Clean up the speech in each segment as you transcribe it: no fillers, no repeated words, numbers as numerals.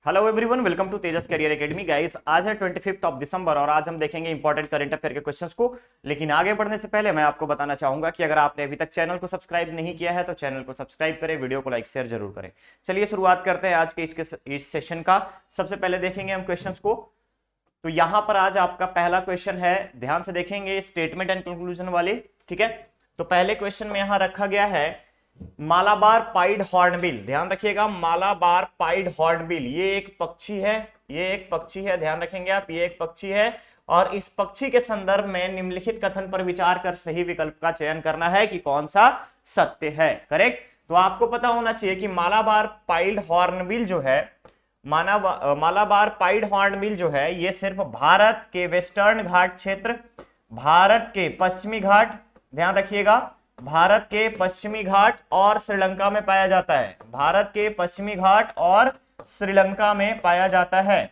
Hello everyone, welcome to Tejas career academy. Guys, आज है 25 दिसंबर और आज हम देखेंगे इंपॉर्टेंट करंट अफेयर के क्वेश्चंस को। लेकिन आगे बढ़ने से पहले मैं आपको बताना चाहूंगा कि अगर आपने अभी तक चैनल को सब्सक्राइब नहीं किया है तो चैनल को सब्सक्राइब करें, वीडियो को लाइक शेयर जरूर करें। चलिए शुरुआत करते हैं आज के इस सेशन का। सबसे पहले देखेंगे हम क्वेश्चन को। तो यहां पर आज आपका पहला क्वेश्चन है, ध्यान से देखेंगे, स्टेटमेंट एंड कंक्लूजन वाले। ठीक है, तो पहले क्वेश्चन में यहां रखा गया है मालाबार पाइड हॉर्नबिल। ध्यान रखिएगा, मालाबार पाइड हॉर्नबिल ये एक पक्षी है, ध्यान रखेंगे आप, ये एक पक्षी है। और इस पक्षी के संदर्भ में निम्नलिखित कथन पर विचार कर सही विकल्प का चयन करना है कि कौन सा सत्य है। करेक्ट। तो आपको पता होना चाहिए कि मालाबार पाइड हॉर्नबिल जो है, मालाबार पाइड हॉर्नबिल जो है, ये सिर्फ भारत के वेस्टर्न घाट क्षेत्र, भारत के पश्चिमी घाट, ध्यान रखिएगा, भारत के पश्चिमी घाट और श्रीलंका में पाया जाता है। भारत के पश्चिमी घाट और श्रीलंका में पाया जाता है,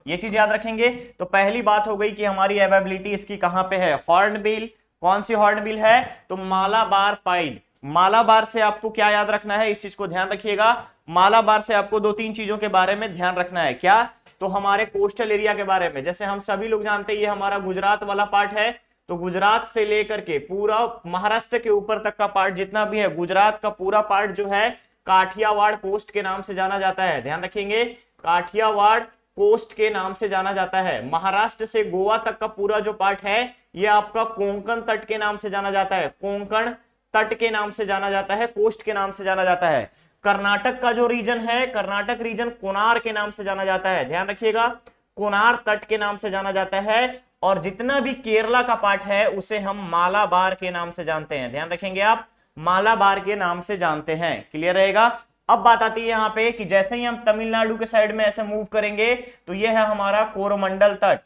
ये चीज याद रखेंगे। तो पहली बात हो गई कि हमारी अवेबिलिटी इसकी कहां पे है, हॉर्नबिल। कौन सी हॉर्नबिल है, तो मालाबार पाइड। मालाबार से आपको क्या याद रखना है, इस चीज को ध्यान रखिएगा। मालाबार से आपको दो तीन चीजों के बारे में ध्यान रखना है। क्या, तो हमारे कोस्टल एरिया के बारे में। जैसे हम सभी लोग जानते हैं ये हमारा गुजरात वाला पार्ट है, तो गुजरात से लेकर के पूरा महाराष्ट्र के ऊपर तक का पार्ट जितना भी है, गुजरात का पूरा पार्ट जो है काठियावाड़ कोस्ट के नाम से जाना जाता है। ध्यान रखेंगे, काठियावाड़ कोस्ट के नाम से जाना जाता है। महाराष्ट्र से गोवा तक का पूरा जो पार्ट है ये आपका कोंकण तट के नाम से जाना जाता है, कोंकण तट के नाम से जाना जाता है, कोस्ट के नाम से जाना जाता है। कर्नाटक का जो रीजन है, कर्नाटक रीजन कोनार के नाम से जाना जाता है। ध्यान रखिएगा, कोनार तट के नाम से जाना जाता है। और जितना भी केरला का पार्ट है उसे हम मालाबार के नाम से जानते हैं। ध्यान रखेंगे आप, मालाबार के नाम से जानते हैं। क्लियर रहेगा। अब बात आती है यहां पे कि जैसे ही हम तमिलनाडु के साइड में ऐसे मूव करेंगे तो यह है हमारा कोरमंडल तट।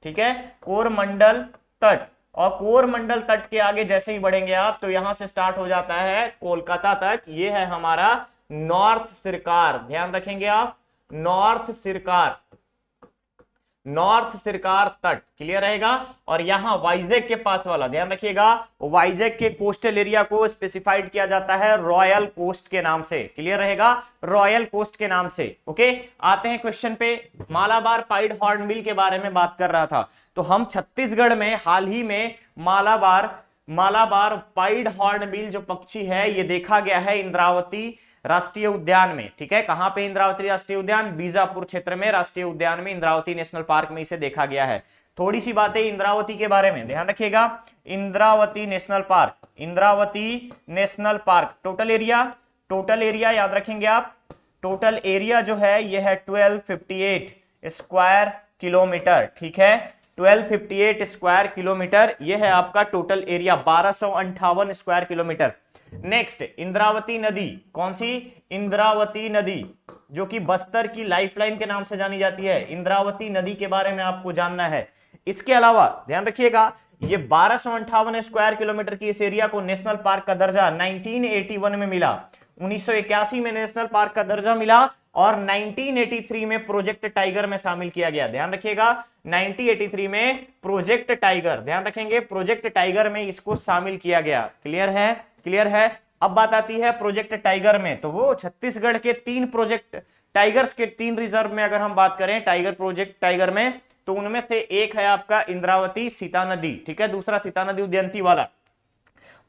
ठीक है, कोरमंडल तट। और कोरमंडल तट के आगे जैसे ही बढ़ेंगे आप तो यहां से स्टार्ट हो जाता है कोलकाता तक, यह है हमारा नॉर्थ सिरकार। ध्यान रखेंगे आप, नॉर्थ सिरकार, नॉर्थ सिरकार तट। क्लियर रहेगा। और यहां वाइजैक के पास वाला, ध्यान रखिएगा, वाइजैक के कोस्टल एरिया को स्पेसिफाइड किया जाता है रॉयल कोस्ट के नाम से। क्लियर रहेगा, रॉयल कोस्ट के नाम से। ओके, आते हैं क्वेश्चन पे। मालाबार पाइड हॉर्नबिल के बारे में बात कर रहा था, तो हम छत्तीसगढ़ में हाल ही में मालाबार पाइड हॉर्नबिल जो पक्षी है ये देखा गया है इंद्रावती राष्ट्रीय उद्यान में। ठीक है, कहां पे इंद्रावती राष्ट्रीय उद्यान, बीजापुर क्षेत्र में राष्ट्रीय उद्यान में, इंद्रावती नेशनल पार्क में इसे देखा गया है। थोड़ी सी बातें इंद्रावती के बारे में ध्यान रखिएगा। Indravati national park, Indravati national park, total area याद रखेंगे आप। टोटल एरिया जो है यह है 1258 स्क्वायर किलोमीटर। ठीक है, 1258 स्क्वायर किलोमीटर, यह है आपका total area, 1258 square kilometre. Next, Indravati नदी। कौन सी, इंद्रावती नदी, जो कि बस्तर की लाइफलाइन के नाम से जानी जाती है। इंद्रावती नदी के बारे में आपको जानना है। इसके अलावा ध्यान रखिएगा, ये 1258 स्क्वायर किलोमीटर की इस एरिया को नेशनल पार्क का दर्जा 1981 में मिला, 1981 में नेशनल पार्क का दर्जा मिला और 1983 में प्रोजेक्ट टाइगर में शामिल किया गया। ध्यान रखिएगा, 1983 में प्रोजेक्ट टाइगर, ध्यान रखेंगे, प्रोजेक्ट टाइगर में इसको शामिल किया गया। क्लियर है, क्लियर है। अब बात आती है प्रोजेक्ट टाइगर में, तो वो छत्तीसगढ़ के 3 प्रोजेक्ट टाइगर्स के 3 रिजर्व में अगर हम बात करें टाइगर, प्रोजेक्ट टाइगर में, तो उनमें से एक है आपका इंद्रावती सीता नदी। ठीक है, दूसरा सीता नदी उदयंती वाला।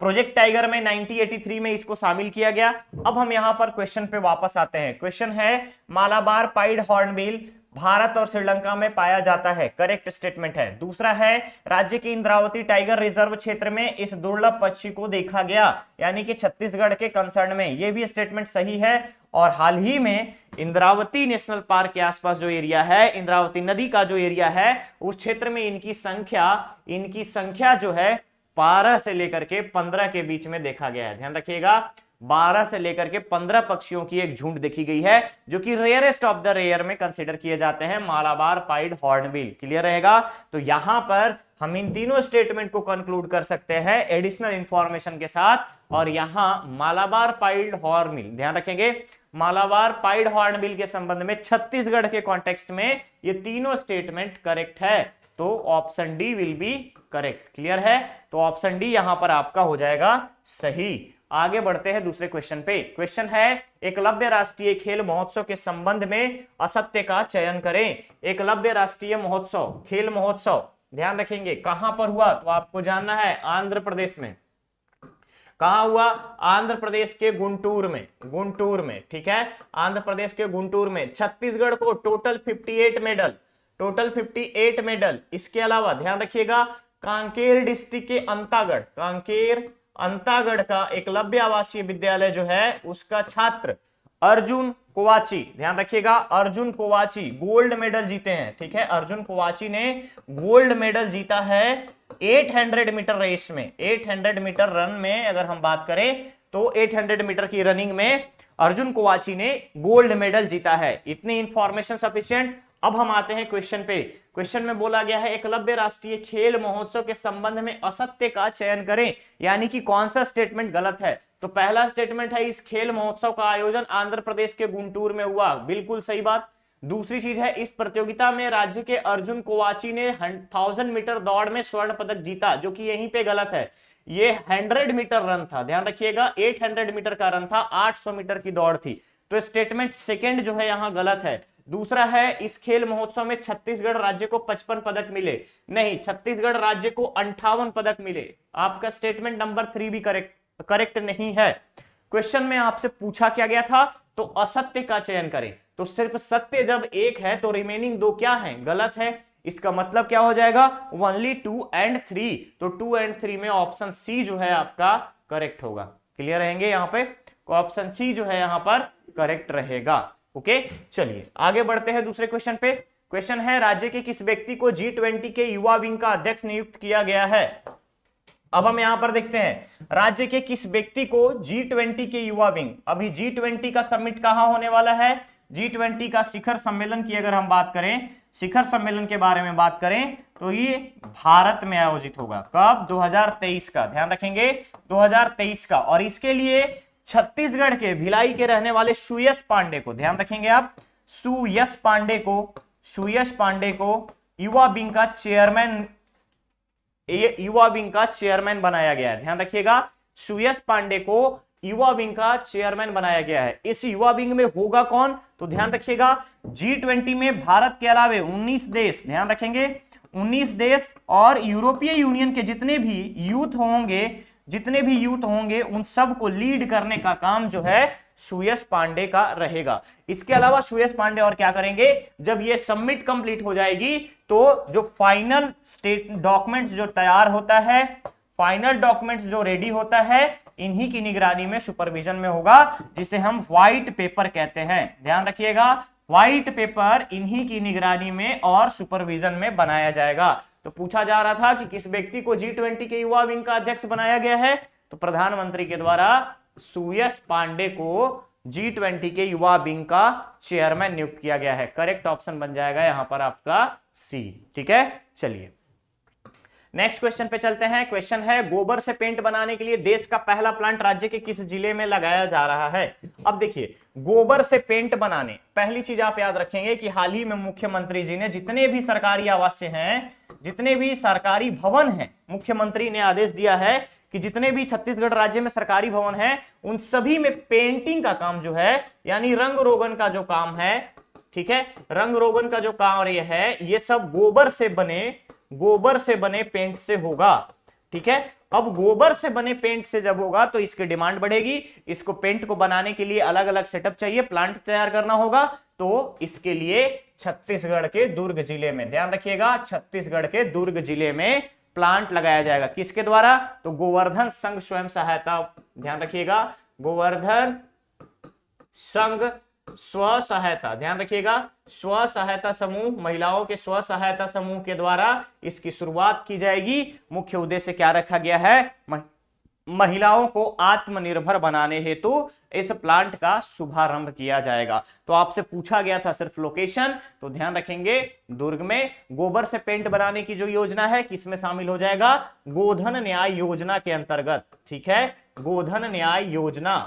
प्रोजेक्ट टाइगर में 1983 में इसको शामिल किया गया। अब हम यहां पर क्वेश्चन पे वापस आते हैं। क्वेश्चन है मालाबार पाइड हॉर्नबिल भारत और श्रीलंका में पाया जाता है, करेक्ट स्टेटमेंट है। दूसरा है राज्य के इंद्रावती टाइगर रिजर्व क्षेत्र में इस दुर्लभ पक्षी को देखा गया, यानी कि छत्तीसगढ़ के कंसर्न में, यह भी स्टेटमेंट सही है। और हाल ही में इंद्रावती नेशनल पार्क के आसपास जो एरिया है, इंद्रावती नदी का जो एरिया है, उस क्षेत्र में इनकी संख्या जो है 12 से लेकर के 15 के बीच में देखा गया है। ध्यान रखिएगा, 12 से लेकर के 15 पक्षियों की एक झुंड देखी गई है, जो कि रेयरेस्ट ऑफ द रेयर में कंसीडर किए जाते हैं मालाबार पाइड हॉर्नबिल। क्लियर रहेगा। तो यहां पर हम इन तीनों स्टेटमेंट को कंक्लूड कर सकते हैं एडिशनल इंफॉर्मेशन के साथ। और यहां मालाबार पाइड हॉर्नबिल, ध्यान रखेंगे, मालाबार पाइड हॉर्नबिल के संबंध में छत्तीसगढ़ के कॉन्टेक्स्ट में ये तीनों स्टेटमेंट करेक्ट है, तो option D will be correct. Clear है, तो ऑप्शन डी यहां पर आपका हो जाएगा सही। आगे बढ़ते हैं दूसरे क्वेश्चन पे। क्वेश्चन है एकलव्य राष्ट्रीय खेल महोत्सव के संबंध में असत्य का चयन करें। एकलव्य राष्ट्रीय महोत्सव, खेल महोत्सव, ध्यान रखेंगे कहां पर हुआ तो आपको जानना है, आंध्र प्रदेश में। कहा हुआ? आंध्र प्रदेश के गुंटूर में, गुंटूर में, ठीक है, आंध्र प्रदेश के गुंटूर में। छत्तीसगढ़ को टोटल 58 मेडल, टोटल 58 मेडल। इसके अलावा ध्यान रखिएगा कांकेर डिस्ट्रिक्ट के अंतागढ़, कांकेर अंतागढ़ का एकलव्य आवासीय विद्यालय जो है उसका छात्र अर्जुन कोवाची, ध्यान रखिएगा अर्जुन कोवाची गोल्ड मेडल जीते हैं, ठीक है, अर्जुन कोवाची ने गोल्ड मेडल जीता है 800 मीटर रेस में। 800 मीटर रन में अगर हम बात करें तो 800 मीटर की रनिंग में अर्जुन कोवाची ने गोल्ड मेडल जीता है। इतनी इंफॉर्मेशन सफिशिएंट। अब हम आते हैं क्वेश्चन पे। क्वेश्चन में बोला गया है एकलव्य राष्ट्रीय खेल महोत्सव के संबंध में असत्य का चयन करें, यानी कि कौन सा स्टेटमेंट गलत है। तो पहला स्टेटमेंट है इस खेल महोत्सव का आयोजन आंध्र प्रदेश के गुंटूर में हुआ, बिल्कुल सही बात। दूसरी चीज है इस प्रतियोगिता में राज्य के अर्जुन कोवाची ने 1000 मीटर दौड़ में स्वर्ण पदक जीता, जो कि यहीं पे गलत है। ये 100 मीटर रन था, ध्यान रखिएगा 800 मीटर का रन था, 800 मीटर की दौड़ थी। तो स्टेटमेंट सेकंड जो है यहां गलत है। दूसरा है इस खेल महोत्सव में छत्तीसगढ़ राज्य को 55 पदक मिले, नहीं, छत्तीसगढ़ राज्य को 58 पदक मिले। आपका स्टेटमेंट नंबर 3 भी करेक्ट नहीं है। क्वेश्चन में आपसे पूछा क्या गया था, तो असत्य का चयन करें। तो सिर्फ सत्य जब एक है तो रिमेनिंग दो क्या है, गलत है। इसका मतलब क्या हो जाएगा, ओनली 2 and 3। तो 2 and 3 में ऑप्शन सी जो है आपका करेक्ट होगा। क्लियर रहेंगे यहाँ पे, ऑप्शन सी जो है यहाँ पर करेक्ट रहेगा। ओके, चलिए आगे बढ़ते हैं दूसरे क्वेश्चन पे। क्वेश्चन है राज्य के किस व्यक्ति को G20 के युवा विंग का अध्यक्ष नियुक्त किया गया है। अब हम यहां पर देखते हैं राज्य के किस व्यक्ति को G20 के युवा विंग, अभी G20 का समिट कहां होने वाला है, G20 का शिखर सम्मेलन की अगर हम बात करें, शिखर सम्मेलन के बारे में बात करें तो ये भारत में आयोजित होगा। कब, 2023 का, ध्यान रखेंगे 2023 का। और इसके लिए छत्तीसगढ़ के भिलाई के रहने वाले सुयश पांडे को, ध्यान रखेंगे आप, सुयश पांडे को युवा विंग का चेयरमैन, युवा विंग का चेयरमैन बनाया गया है। ध्यान रखिएगा सुयश पांडे को युवा विंग का चेयरमैन बनाया गया है। इस युवा विंग में होगा कौन, तो ध्यान रखिएगा G20 में भारत के अलावे 19 देश, ध्यान रखेंगे 19 देश और यूरोपीय यूनियन के जितने भी यूथ होंगे उन सब को लीड करने का काम जो है सुयश पांडे का रहेगा। इसके अलावा सुयश पांडे और क्या करेंगे, जब ये सबमिट कंप्लीट हो जाएगी तो जो फाइनल स्टेट डॉक्यूमेंट्स जो तैयार होता है, फाइनल डॉक्यूमेंट्स जो रेडी होता है, इन्हीं की निगरानी में सुपरविजन में होगा, जिसे हम व्हाइट पेपर कहते हैं। ध्यान रखिएगा व्हाइट पेपर इन्हीं की निगरानी में और सुपरविजन में बनाया जाएगा। तो पूछा जा रहा था कि किस व्यक्ति को G20 के युवा विंग का अध्यक्ष बनाया गया है, तो प्रधानमंत्री के द्वारा सुयश पांडे को G20 के युवा विंग का चेयरमैन नियुक्त किया गया है। करेक्ट ऑप्शन बन जाएगा यहां पर आपका सी, ठीक है। चलिए नेक्स्ट क्वेश्चन पे चलते हैं। क्वेश्चन है गोबर से पेंट बनाने के लिए देश का पहला प्लांट राज्य के किस जिले में लगाया जा रहा है। अब देखिए गोबर से पेंट बनाने, पहली चीज आप याद रखेंगे कि हाल ही में मुख्यमंत्री जी ने जितने भी सरकारी आवास हैं, जितने भी सरकारी भवन हैं, मुख्यमंत्री ने आदेश दिया है कि जितने भी छत्तीसगढ़ राज्य में सरकारी भवन हैं उन सभी में पेंटिंग का काम जो है, यानी रंग रोगन का जो काम है, ठीक है, रंग रोगन का जो काम ये है, ये सब गोबर से बने पेंट से होगा, ठीक है। अब गोबर से बने पेंट से जब होगा तो इसकी डिमांड बढ़ेगी, इसको पेंट को बनाने के लिए अलग अलग सेटअप चाहिए, प्लांट तैयार करना होगा, तो इसके लिए छत्तीसगढ़ के दुर्ग जिले में, ध्यान रखिएगा छत्तीसगढ़ के दुर्ग जिले में प्लांट लगाया जाएगा। किसके द्वारा, तो गोवर्धन संघ स्वयं सहायता, ध्यान रखिएगा गोवर्धन संघ स्व सहायता, ध्यान रखिएगा स्व सहायता समूह, महिलाओं के स्व सहायता समूह के द्वारा इसकी शुरुआत की जाएगी। मुख्य उद्देश्य क्या रखा गया है, महिलाओं को आत्मनिर्भर बनाने हेतु इस प्लांट का शुभारंभ किया जाएगा। तो आपसे पूछा गया था सिर्फ लोकेशन, तो ध्यान रखेंगे दुर्ग में। गोबर से पेंट बनाने की जो योजना है किसमें शामिल हो जाएगा, गोधन न्याय योजना के अंतर्गत, ठीक है, गोधन न्याय योजना,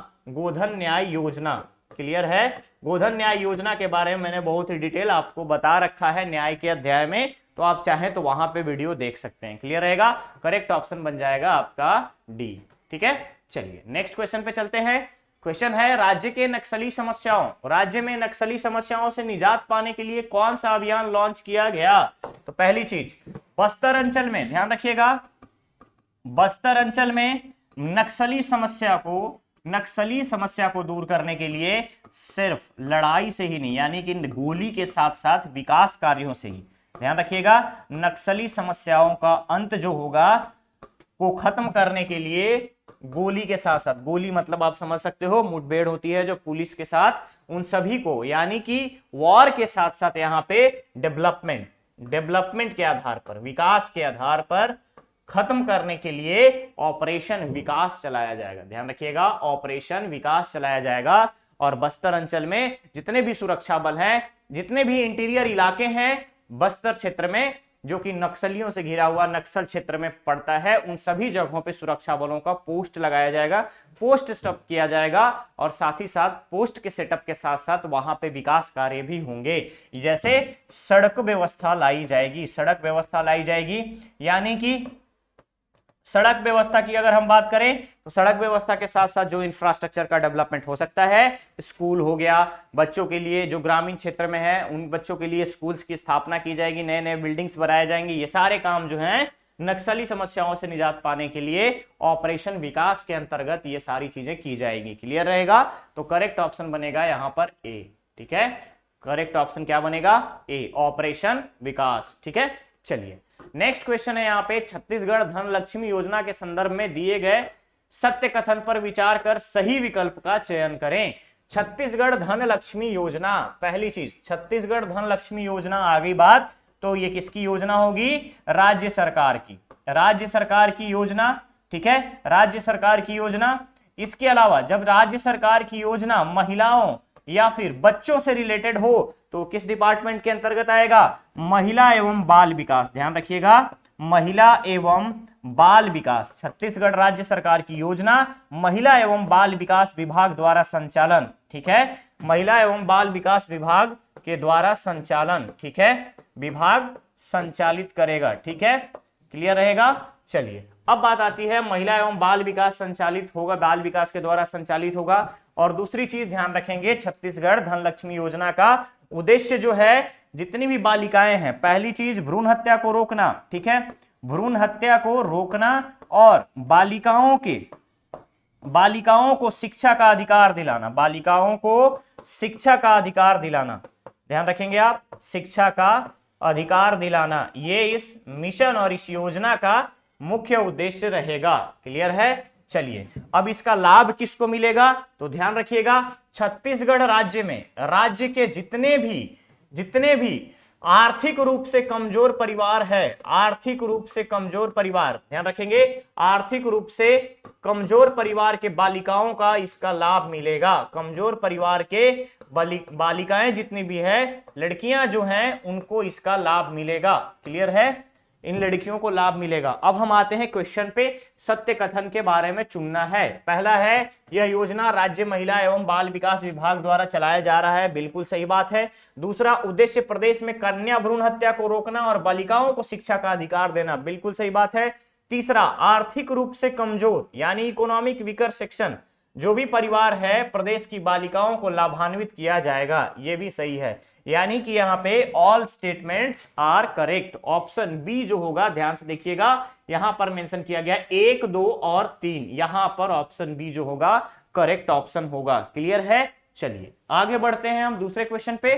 क्लियर है। गोधन न्याय योजना के बारे में मैंने बहुत ही डिटेल आपको बता रखा है न्याय के अध्याय में, तो आप चाहें तो वहां पे वीडियो देख सकते हैं, क्लियर रहेगा। करेक्ट ऑप्शन बन जाएगा आपका डी, ठीक है। चलिए नेक्स्ट क्वेश्चन पे चलते हैं। क्वेश्चन है राज्य के नक्सली समस्याओं, राज्य में नक्सली समस्याओं से निजात पाने के लिए कौन सा अभियान लॉन्च किया गया? तो पहली चीज बस्तर अंचल में, ध्यान रखिएगा, बस्तर अंचल में नक्सली समस्या को दूर करने के लिए सिर्फ लड़ाई से ही नहीं, यानी कि गोली के साथ साथ विकास कार्यों से ही, ध्यान रखिएगा, नक्सली समस्याओं का अंत जो होगा को खत्म करने के लिए गोली के साथ साथ, गोली मतलब आप समझ सकते हो मुठभेड़ होती है जो पुलिस के साथ, उन सभी को, यानी कि वॉर के साथ साथ यहां पे डेवलपमेंट के आधार पर, विकास के आधार पर खत्म करने के लिए ऑपरेशन विकास चलाया जाएगा। ध्यान रखिएगा, ऑपरेशन विकास चलाया जाएगा। और बस्तर अंचल में जितने भी सुरक्षा बल हैं, जितने भी इंटीरियर इलाके हैं बस्तर क्षेत्र में जो कि नक्सलियों से घिरा हुआ नक्सल क्षेत्र में पड़ता है, उन सभी जगहों पे सुरक्षा बलों का पोस्ट लगाया जाएगा, पोस्ट सेटअप किया जाएगा, और साथ ही साथ पोस्ट के सेटअप के साथ साथ वहां पे विकास कार्य भी होंगे। जैसे सड़क व्यवस्था लाई जाएगी, सड़क व्यवस्था लाई जाएगी, यानी कि सड़क व्यवस्था की अगर हम बात करें तो सड़क व्यवस्था के साथ साथ जो इंफ्रास्ट्रक्चर का डेवलपमेंट हो सकता है, स्कूल हो गया, बच्चों के लिए जो ग्रामीण क्षेत्र में है उन बच्चों के लिए स्कूल्स की स्थापना की जाएगी, नए नए बिल्डिंग्स बनाए जाएंगे। ये सारे काम जो हैं नक्सली समस्याओं से निजात पाने के लिए ऑपरेशन विकास के अंतर्गत ये सारी चीजें की जाएगी। क्लियर रहेगा? तो करेक्ट ऑप्शन बनेगा यहां पर ए। ठीक है, करेक्ट ऑप्शन क्या बनेगा? ए, ऑपरेशन विकास। ठीक है, चलिए नेक्स्ट क्वेश्चन है यहाँ पे, छत्तीसगढ़ धन लक्ष्मी योजना के संदर्भ में दिए गए सत्य कथन पर विचार कर सही विकल्प का चयन करें। छत्तीसगढ़ धन लक्ष्मी योजना, पहली चीज छत्तीसगढ़ धन लक्ष्मी योजना आ गई बात, तो ये किसकी योजना होगी? राज्य सरकार की, राज्य सरकार की योजना। ठीक है, राज्य सरकार की योजना। इसके अलावा जब राज्य सरकार की योजना महिलाओं या फिर बच्चों से रिलेटेड हो तो किस डिपार्टमेंट के अंतर्गत आएगा? महिला एवं बाल विकास। ध्यान रखिएगा, महिला एवं बाल विकास, छत्तीसगढ़ राज्य सरकार की योजना महिला एवं बाल विकास विभाग द्वारा संचालन। ठीक है, महिला एवं बाल विकास विभाग के द्वारा संचालन, ठीक है, विभाग संचालित करेगा। ठीक है, क्लियर रहेगा? चलिए अब बात आती है महिला एवं बाल विकास संचालित होगा, बाल विकास के द्वारा संचालित होगा। और दूसरी चीज ध्यान रखेंगे, छत्तीसगढ़ धन लक्ष्मी योजना का उद्देश्य जो है जितनी भी बालिकाएं हैं, पहली चीज भ्रूण हत्या को रोकना। ठीक है, भ्रूण हत्या को रोकना और बालिकाओं को शिक्षा का अधिकार दिलाना, बालिकाओं को शिक्षा का अधिकार दिलाना। ध्यान रखेंगे आप, शिक्षा का अधिकार दिलाना, ये इस मिशन और इस योजना का मुख्य उद्देश्य रहेगा। क्लियर है? चलिए अब इसका लाभ किसको मिलेगा? तो ध्यान रखिएगा, छत्तीसगढ़ राज्य में राज्य के जितने भी आर्थिक रूप से कमजोर परिवार है, आर्थिक रूप से कमजोर परिवार, ध्यान रखेंगे, आर्थिक रूप से कमजोर परिवार के बालिकाओं का इसका लाभ मिलेगा। कमजोर परिवार के बालिकाएं जितनी भी है, लड़कियां जो हैं, उनको इसका लाभ मिलेगा। क्लियर है? इन लड़कियों को लाभ मिलेगा। अब हम आते हैं क्वेश्चन पे, सत्य कथन के बारे में चुनना है। पहला है, यह योजना राज्य महिला एवं बाल विकास विभाग द्वारा चलाया जा रहा है, बिल्कुल सही बात है। दूसरा, उद्देश्य प्रदेश में कन्या भ्रूण हत्या को रोकना और बालिकाओं को शिक्षा का अधिकार देना, बिल्कुल सही बात है। तीसरा, आर्थिक रूप से कमजोर यानी इकोनॉमिक वीकर सेक्शन जो भी परिवार है, प्रदेश की बालिकाओं को लाभान्वित किया जाएगा, ये भी सही है। यानी कि यहाँ पे all statements are correct. Option B जो होगा, ध्यान से देखिएगा, यहां पर मेंशन किया गया 1, 2 और 3, यहां पर ऑप्शन बी जो होगा करेक्ट ऑप्शन होगा। क्लियर है? चलिए आगे बढ़ते हैं हम दूसरे क्वेश्चन पे।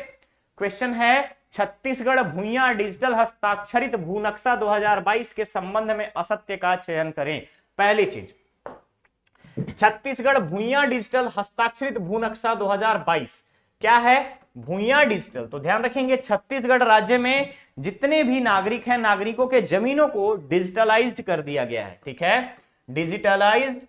क्वेश्चन है, छत्तीसगढ़ भुइयां डिजिटल हस्ताक्षरित भूनक्शा 2022 के संबंध में असत्य का चयन करें। पहली चीज, छत्तीसगढ़ भुइयां डिजिटल हस्ताक्षरित भूनक्शा 2022 क्या है? भुइयां डिजिटल। तो ध्यान रखेंगे, छत्तीसगढ़ राज्य में जितने भी नागरिक हैं, नागरिकों के जमीनों को डिजिटलाइज्ड कर दिया गया है। ठीक है, डिजिटलाइज्ड,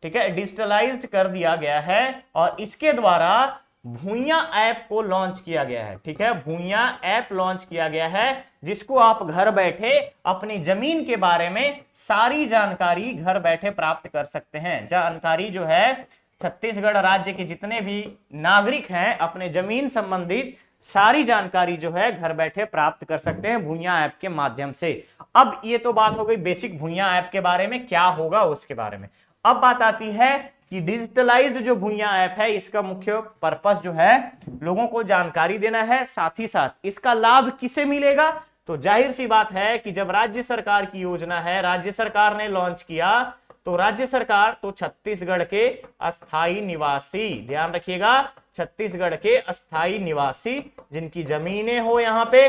ठीक है, डिजिटलाइज्ड कर दिया गया है और इसके द्वारा भुइयां ऐप को लॉन्च किया गया है। ठीक है, भुइयां ऐप लॉन्च किया गया है, जिसको आप घर बैठे अपनी जमीन के बारे में सारी जानकारी घर बैठे प्राप्त कर सकते हैं। जानकारी जो है, छत्तीसगढ़ राज्य के जितने भी नागरिक हैं, अपने जमीन संबंधित सारी जानकारी जो है घर बैठे प्राप्त कर सकते हैं भुइयां ऐप के माध्यम से। अब ये तो बात हो गई बेसिक भुइयां ऐप के बारे में, क्या होगा उसके बारे में। अब बात आती है कि डिजिटलाइज्ड जो भुइयां ऐप है, इसका मुख्य पर्पस जो है लोगों को जानकारी देना है, साथ ही साथ इसका लाभ किसे मिलेगा? तो जाहिर सी बात है कि जब राज्य सरकार की योजना है, राज्य सरकार ने लॉन्च किया, तो राज्य सरकार तो छत्तीसगढ़ के अस्थाई निवासी, ध्यान रखिएगा, छत्तीसगढ़ के अस्थाई निवासी जिनकी जमीनें हो यहां पे,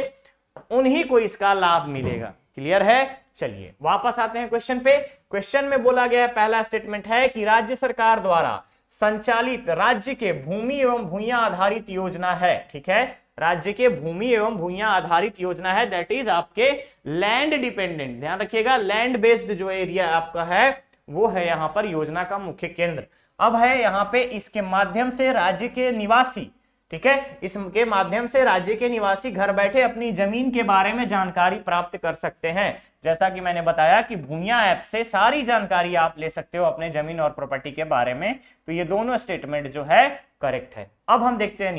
उन्हीं को इसका लाभ मिलेगा। क्लियर है? चलिए वापस आते हैं क्वेश्चन पे। क्वेश्चन में बोला गया पहला स्टेटमेंट है कि राज्य सरकार द्वारा संचालित राज्य के भूमि एवं भुइयां आधारित योजना है। ठीक है, राज्य के भूमि एवं भुइयां आधारित योजना है, दैट इज आपके लैंड डिपेंडेंट, ध्यान रखिएगा, लैंड बेस्ड जो एरिया आपका है वो है यहां पर योजना का मुख्य केंद्र। अब है यहां पे इसके माध्यम से राज्य के निवासी, ठीक है, इसके माध्यम से राज्य के निवासी घर बैठे अपनी जमीन के बारे में जानकारी प्राप्त कर सकते हैं। जैसा कि मैंने बताया कि भुइयां ऐप से सारी जानकारी आप ले सकते हो अपने जमीन और प्रॉपर्टी के बारे में, तो ये दोनों स्टेटमेंट जो है करेक्ट है। अब हम देखते हैं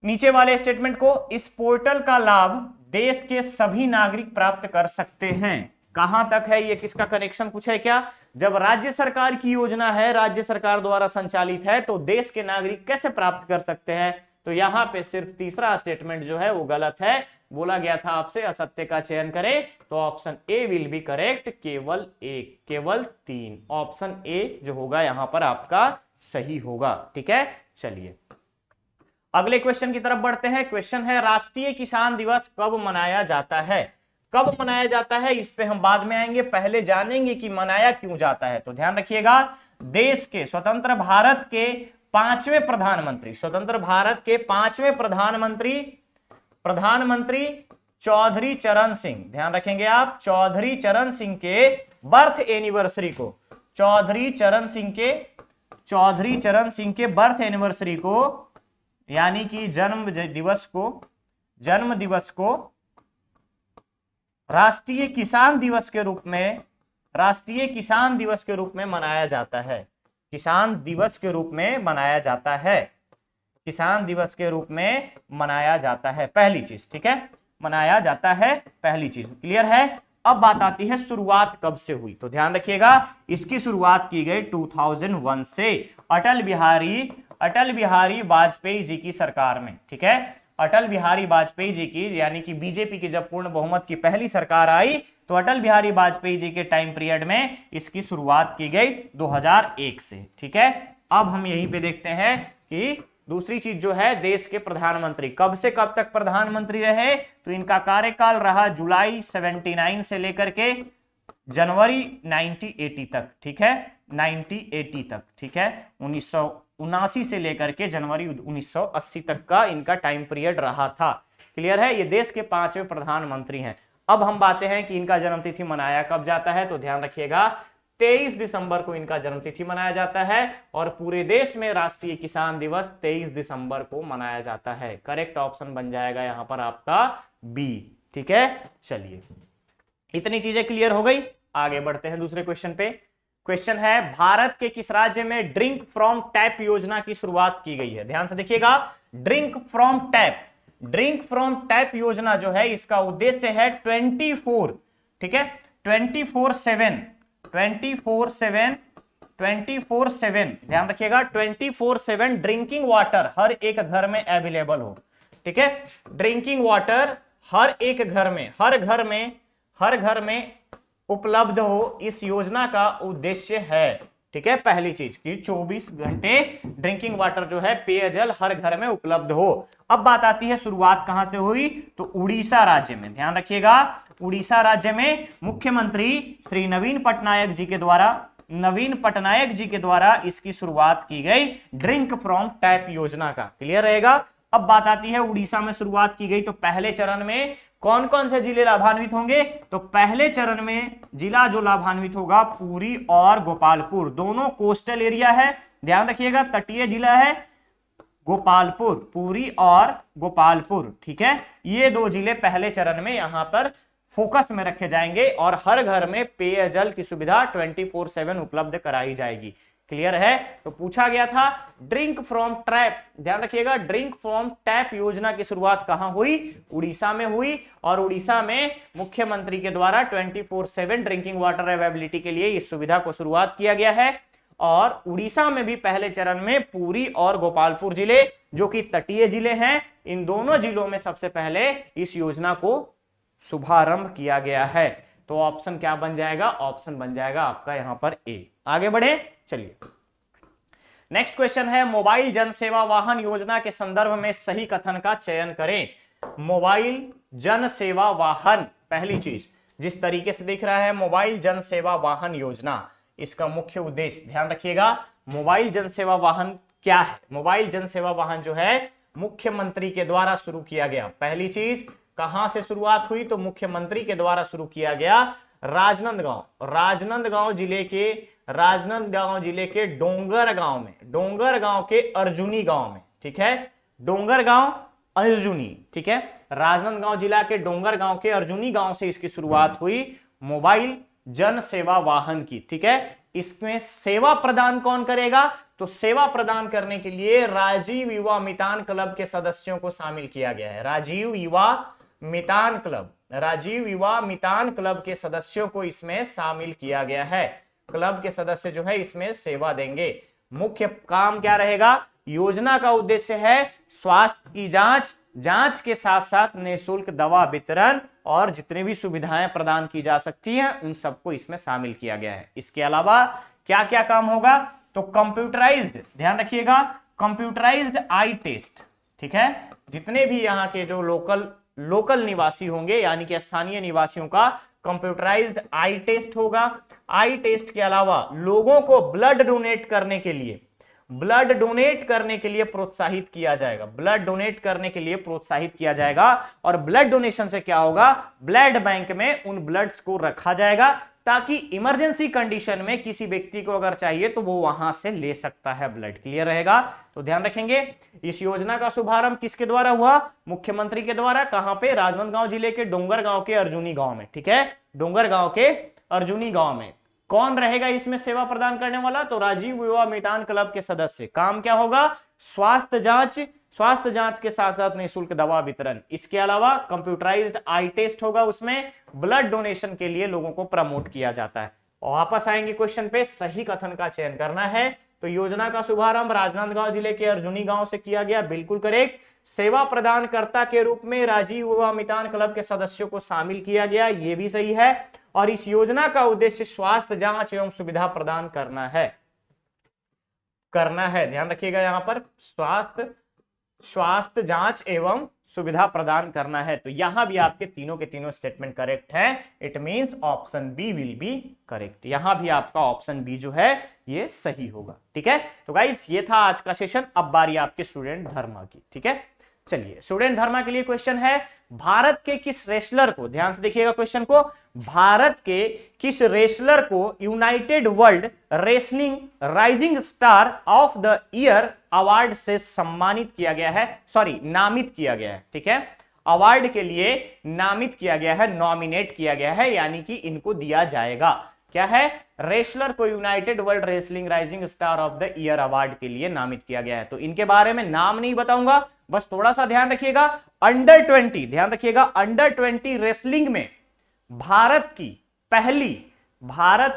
नीचे वाले स्टेटमेंट को। इस पोर्टल का लाभ देश के सभी नागरिक प्राप्त कर सकते हैं। कहां तक है ये, किसका कनेक्शन कुछ है क्या? जब राज्य सरकार की योजना है, राज्य सरकार द्वारा संचालित है, तो देश के नागरिक कैसे प्राप्त कर सकते हैं? तो यहां पे सिर्फ तीसरा स्टेटमेंट जो है वो गलत है। बोला गया था आपसे असत्य का चयन करें, तो option A will be correct, केवल एक, केवल 3, ऑप्शन ए जो होगा यहां पर आपका सही होगा। ठीक है, चलिए अगले क्वेश्चन की तरफ बढ़ते हैं। क्वेश्चन है राष्ट्रीय किसान दिवस कब मनाया जाता है? कब मनाया जाता है इस पे हम बाद में आएंगे, पहले जानेंगे कि मनाया क्यों जाता है। तो ध्यान रखिएगा, देश के स्वतंत्र भारत के 5वें प्रधानमंत्री, स्वतंत्र भारत के 5वें प्रधानमंत्री चौधरी चरण सिंह, ध्यान रखेंगे आप, चौधरी चरण सिंह के बर्थ एनिवर्सरी को, चौधरी चरण सिंह के बर्थ एनिवर्सरी को, यानी कि जन्म दिवस को राष्ट्रीय किसान दिवस के रूप में मनाया जाता है। किसान दिवस के रूप में मनाया जाता है, किसान दिवस के रूप में मनाया जाता है, पहली चीज। ठीक है, मनाया जाता है, पहली चीज क्लियर है। अब बात आती है शुरुआत कब से हुई, तो ध्यान रखिएगा, इसकी शुरुआत की गई 2001 से अटल बिहारी वाजपेयी जी की सरकार में। ठीक है, अटल बिहारी वाजपेयी जी की, यानी कि बीजेपी की जब पूर्ण बहुमत की पहली सरकार आई, तो अटल बिहारी वाजपेयी जी के टाइम पीरियड में इसकी शुरुआत की गई 2001 से। ठीक है, अब हम यहीं पे देखते हैं कि दूसरी चीज जो है, देश के प्रधानमंत्री कब से कब तक प्रधानमंत्री रहे, तो इनका कार्यकाल रहा जुलाई 79 से लेकर के जनवरी 1980 तक। ठीक है, 1980 तक। ठीक है, 1979 से लेकर के जनवरी 1980 तक का इनका टाइम पीरियड रहा था। क्लियर है, ये देश के 5वें प्रधानमंत्री हैं। अब हम बातें हैं कि इनका जन्मतिथि मनाया कब जाता है, तो ध्यान रखिएगा 23 दिसंबर को इनका जन्मतिथि मनाया जाता है, और पूरे देश में राष्ट्रीय किसान दिवस 23 दिसंबर को मनाया जाता है। करेक्ट ऑप्शन बन जाएगा यहां पर आपका बी। ठीक है, चलिए इतनी चीजें क्लियर हो गई, आगे बढ़ते हैं दूसरे क्वेश्चन पे। क्वेश्चन है भारत के किस राज्य में ड्रिंक फ्रॉम टैप योजना की शुरुआत की गई है? ध्यान से देखिएगा, ड्रिंक फ्रॉम टैप योजना जो है, इसका उद्देश्य है 24, ठीक है, 24/7, ध्यान रखिएगा, 24/7 ड्रिंकिंग वाटर हर एक घर में अवेलेबल हो। ठीक है, ड्रिंकिंग वाटर हर घर में उपलब्ध हो, इस योजना का उद्देश्य है। ठीक है, पहली चीज कि 24 घंटे ड्रिंकिंग वाटर जो है, पेयजल हर घर में उपलब्ध हो। अब बात आती है शुरुआत कहां से हुई, तो उड़ीसा राज्य में। ध्यान रखिएगा, उड़ीसा राज्य में मुख्यमंत्री श्री नवीन पटनायक जी के द्वारा इसकी शुरुआत की गई, ड्रिंक फ्रॉम टैप योजना का। क्लियर रहेगा। अब बात आती है उड़ीसा में शुरुआत की गई, तो पहले चरण में कौन कौन से जिले लाभान्वित होंगे, तो पहले चरण में जिला जो लाभान्वित होगा पुरी और गोपालपुर, दोनों कोस्टल एरिया है, ध्यान रखिएगा, तटीय जिला है गोपालपुर, पुरी और गोपालपुर। ठीक है, ये दो जिले पहले चरण में यहां पर फोकस में रखे जाएंगे, और हर घर में पेयजल की सुविधा 24/7 उपलब्ध कराई जाएगी। क्लियर है। तो पूछा गया था ड्रिंक फ्रॉम टैप, ध्यान रखिएगा, ड्रिंक फ्रॉम टैप योजना की शुरुआत कहां हुई? उड़ीसा में हुई। और उड़ीसा में मुख्यमंत्री के द्वारा 24/7 ड्रिंकिंग वाटर अवेलेबिलिटी के लिए इस सुविधा को शुरुआत किया गया है। और उड़ीसा में भी पहले चरण में पुरी और गोपालपुर जिले, जो कि तटीय जिले हैं, इन दोनों जिलों में सबसे पहले इस योजना को शुभारंभ किया गया है। तो ऑप्शन क्या बन जाएगा? ऑप्शन बन जाएगा आपका यहां पर ए। आगे बढ़े, चलिए नेक्स्ट क्वेश्चन है, मोबाइल जन सेवा वाहन योजना के संदर्भ में सही कथन का चयन करें। मोबाइल जन सेवा वाहन, पहली चीज जिस तरीके से दिख रहा है मोबाइल जन सेवा वाहन योजना, इसका मुख्य उद्देश्य ध्यान रखिएगा, मोबाइल जन सेवा वाहन क्या है? मोबाइल जन सेवा वाहन जो है मुख्यमंत्री के द्वारा शुरू किया गया। पहली चीज कहां से शुरुआत हुई? तो मुख्यमंत्री के द्वारा शुरू किया गया राजनांदगांव जिले के डोंगरगांव में, डोंगरगांव के अर्जुनी गांव में, ठीक है, डोंगरगांव अर्जुनी, ठीक है, राजनांदगांव जिला के डोंगरगांव के अर्जुनी गांव से इसकी शुरुआत हुई मोबाइल जन सेवा वाहन की, ठीक है। इसमें सेवा प्रदान कौन करेगा? तो सेवा प्रदान करने के लिए राजीव युवा मितान क्लब के सदस्यों को शामिल किया गया है। राजीव युवा मितान क्लब के सदस्यों को इसमें शामिल किया गया है। क्लब के सदस्य जो है इसमें सेवा देंगे। मुख्य काम क्या रहेगा? योजना का उद्देश्य है स्वास्थ्य की जांच के साथ साथ निःशुल्क दवा वितरण और जितने भी सुविधाएं प्रदान की जा सकती हैं उन सबको इसमें शामिल किया गया है। इसके अलावा क्या क्या काम होगा? तो कंप्यूटराइज्ड, ध्यान रखिएगा, कंप्यूटराइज्ड आई टेस्ट, ठीक है, जितने भी यहाँ के जो लोकल निवासी होंगे यानी कि स्थानीय निवासियों का कंप्यूटराइज्ड आई टेस्ट होगा। आई टेस्ट के अलावा लोगों को ब्लड डोनेट करने के लिए प्रोत्साहित किया जाएगा। ब्लड डोनेट करने के लिए प्रोत्साहित किया जाएगा। और ब्लड डोनेशन से क्या होगा? ब्लड बैंक में उन ब्लड्स को रखा जाएगा ताकि इमरजेंसी कंडीशन में किसी व्यक्ति को अगर चाहिए तो वो वहां से ले सकता है ब्लड। क्लियर रहेगा? तो ध्यान रखेंगे इस योजना का शुभारंभ किसके द्वारा हुआ? मुख्यमंत्री के द्वारा। कहां पे? राजनांदगांव जिले के डोंगरगांव के अर्जुनी गांव में, ठीक है, डोंगरगांव के अर्जुनी गांव में। कौन रहेगा इसमें सेवा प्रदान करने वाला? तो राजीव युवा मितान क्लब के सदस्य। काम क्या होगा? स्वास्थ्य जांच के साथ साथ निःशुल्क दवा वितरण। इसके अलावा कंप्यूटराइज्ड आई टेस्ट होगा, उसमें ब्लड डोनेशन के लिए लोगों को प्रमोट किया जाता है। और वापस आएंगे क्वेश्चन पे, सही कथन का चयन करना है। तो योजना का शुभारंभ राजनांदगांव जिले के अर्जुनी गांव से किया गया, बिल्कुल करेक्ट। सेवा प्रदानकर्ता के रूप में राजीव युवा मितान क्लब के सदस्यों को शामिल किया गया, यह भी सही है। और इस योजना का उद्देश्य स्वास्थ्य जांच एवं सुविधा प्रदान करना है। ध्यान रखिएगा यहां पर स्वास्थ्य जांच एवं सुविधा प्रदान करना है। तो यहां भी आपके तीनों के तीनों स्टेटमेंट करेक्ट है। It means option B will be correct. यहां भी आपका ऑप्शन बी जो है ये सही होगा, ठीक है। तो गाइस ये था आज का सेशन। अब बारी आपके स्टूडेंट धर्मा की, ठीक है। चलिए स्टूडेंट धर्मा के लिए क्वेश्चन है, भारत के किस रेसलर को, ध्यान से देखिएगा क्वेश्चन को, भारत के किस रेसलर को United world wrestling rising star of the year award से सम्मानित किया गया है, नामित किया गया है, ठीक है। अवार्ड के लिए नामित किया गया है, नॉमिनेट किया गया है, यानी कि इनको दिया जाएगा। क्या है? रेसलर को United world wrestling rising star of the year award के लिए नामित किया गया है। तो इनके बारे में नाम नहीं बताऊंगा, बस थोड़ा सा ध्यान रखिएगा। अंडर 20, ध्यान रखिएगा, अंडर 20 रेसलिंग में भारत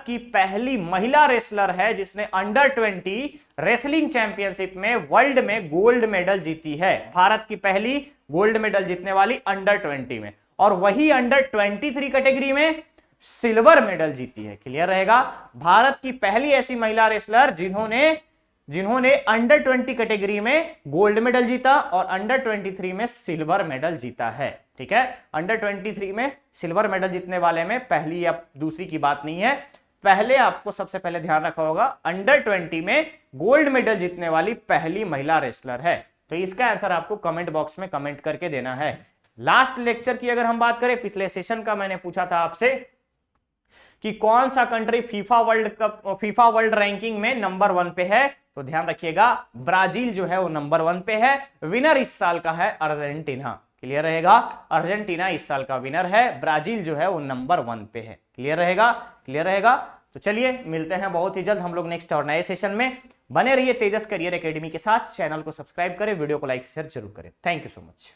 की पहली महिला रेसलर है जिसने अंडर 20 रेसलिंग चैंपियनशिप में वर्ल्ड में गोल्ड मेडल जीती है। भारत की पहली गोल्ड मेडल जीतने वाली अंडर 20 में, और वही अंडर 23 कैटेगरी में सिल्वर मेडल जीती है। क्लियर रहेगा? भारत की पहली ऐसी महिला रेसलर जिन्होंने अंडर 20 कैटेगरी में गोल्ड मेडल जीता और अंडर 23 में सिल्वर मेडल जीता है, ठीक है। अंडर 23 में सिल्वर मेडल जीतने वाले में पहली या दूसरी की बात नहीं है, पहले आपको सबसे पहले ध्यान रखा होगा अंडर 20 में गोल्ड मेडल जीतने वाली पहली महिला रेसलर है। तो इसका आंसर आपको कमेंट बॉक्स में कमेंट करके देना है। लास्ट लेक्चर की अगर हम बात करें, पिछले सेशन का मैंने पूछा था आपसे कि कौन सा कंट्री फीफा वर्ल्ड रैंकिंग में नंबर 1 पे है, तो ध्यान रखिएगा ब्राजील जो है वो नंबर 1 पे है। विनर इस साल का है अर्जेंटीना। क्लियर रहेगा? अर्जेंटीना इस साल का विनर है, ब्राजील जो है वो नंबर 1 पे है। क्लियर रहेगा? तो चलिए मिलते हैं बहुत ही जल्द हम लोग नेक्स्ट और नए सेशन में। बने रहिए तेजस करियर एकेडमी के साथ, चैनल को सब्सक्राइब करें, वीडियो को लाइक शेयर जरूर करें। Thank you so much.